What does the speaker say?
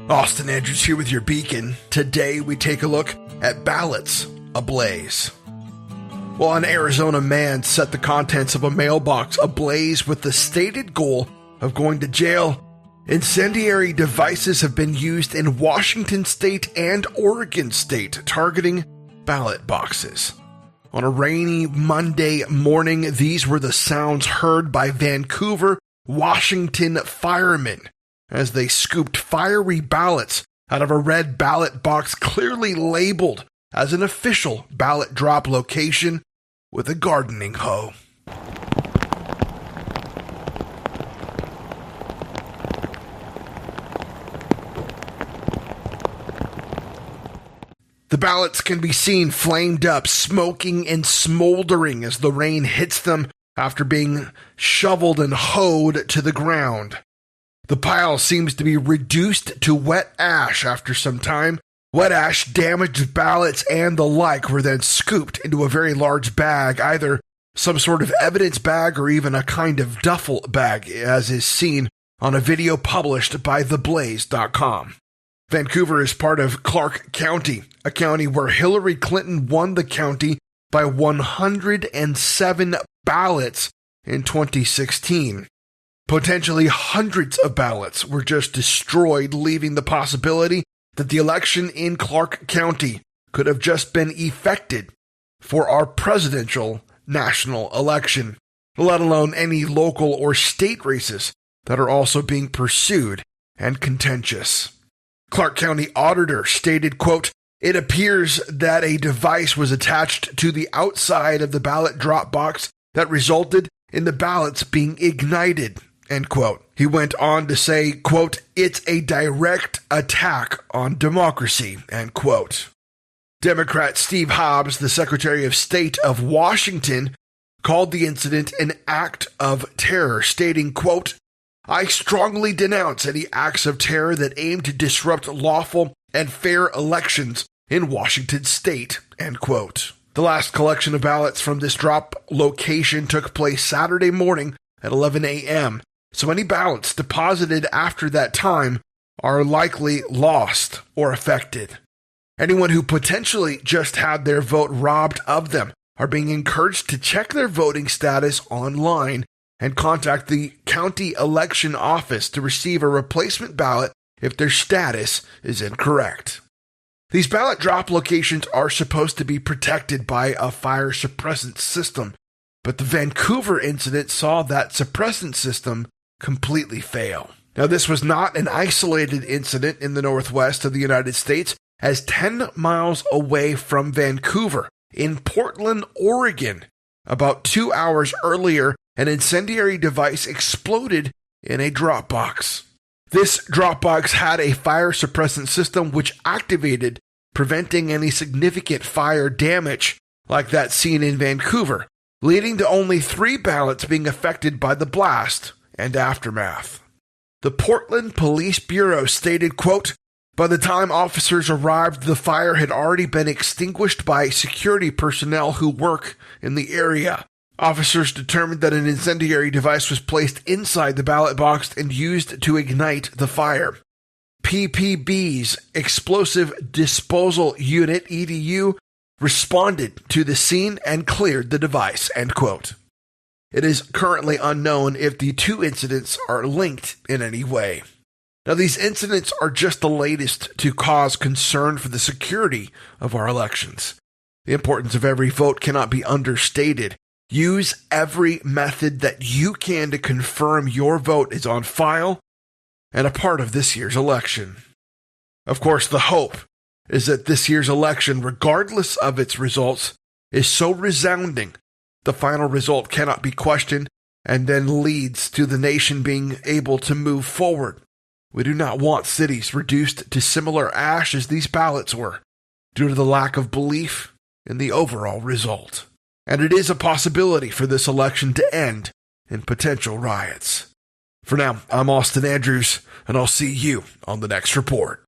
Austin Andrews here with your beacon. Today we take a look at ballots ablaze. Well, an Arizona man set the contents of a mailbox ablaze with the stated goal of going to jail. Incendiary devices have been used in Washington state and Oregon state, targeting ballot boxes. On a rainy Monday morning, these were the sounds heard by Vancouver, Washington firemen as they scooped fiery ballots out of a red ballot box clearly labeled as an official ballot drop location with a gardening hoe. The ballots can be seen flamed up, smoking and smoldering as the rain hits them after being shoveled and hoed to the ground. The pile seems to be reduced to wet ash after some time. Wet ash, damaged ballots, and the like were then scooped into a very large bag, either some sort of evidence bag or even a kind of duffel bag, as is seen on a video published by theblaze.com. Vancouver is part of Clark County, a county where Hillary Clinton won the county by 107 ballots in 2016. Potentially hundreds of ballots were just destroyed, leaving the possibility that the election in Clark County could have just been effected for our presidential national election, let alone any local or state races that are also being pursued and contentious. Clark County auditor stated, quote, "It appears that a device was attached to the outside of the ballot drop box that resulted in the ballots being ignited," end quote. He went on to say, quote, "It's a direct attack on democracy," end quote. Democrat Steve Hobbs, the Secretary of State of Washington, called the incident an act of terror, stating, quote, "I strongly denounce any acts of terror that aim to disrupt lawful and fair elections in Washington state," end quote. The last collection of ballots from this drop location took place Saturday morning at 11 a.m., so any ballots deposited after that time are likely lost or affected. Anyone who potentially just had their vote robbed of them are being encouraged to check their voting status online and contact the county election office to receive a replacement ballot if their status is incorrect. These ballot drop locations are supposed to be protected by a fire suppressant system, but the Vancouver incident saw that suppressant system completely fail. Now, this was not an isolated incident in the northwest of the United States, as 10 miles away from Vancouver, in Portland, Oregon, about 2 hours earlier, an incendiary device exploded in a drop box. This drop box had a fire suppressant system which activated, preventing any significant fire damage like that seen in Vancouver, leading to only 3 ballots being affected by the blast and aftermath. The Portland Police Bureau stated, quote, "By the time officers arrived, the fire had already been extinguished by security personnel who work in the area. Officers determined that an incendiary device was placed inside the ballot box and used to ignite the fire. PPB's Explosive Disposal Unit, EDU, responded to the scene and cleared the device," end quote. It is currently unknown if the two incidents are linked in any way. Now, these incidents are just the latest to cause concern for the security of our elections. The importance of every vote cannot be understated. Use every method that you can to confirm your vote is on file and a part of this year's election. Of course, the hope is that this year's election, regardless of its results, is so resounding the final result cannot be questioned and then leads to the nation being able to move forward. We do not want cities reduced to similar ash as these ballots were, due to the lack of belief in the overall result. And it is a possibility for this election to end in potential riots. For now, I'm Austin Andrews, and I'll see you on the next report.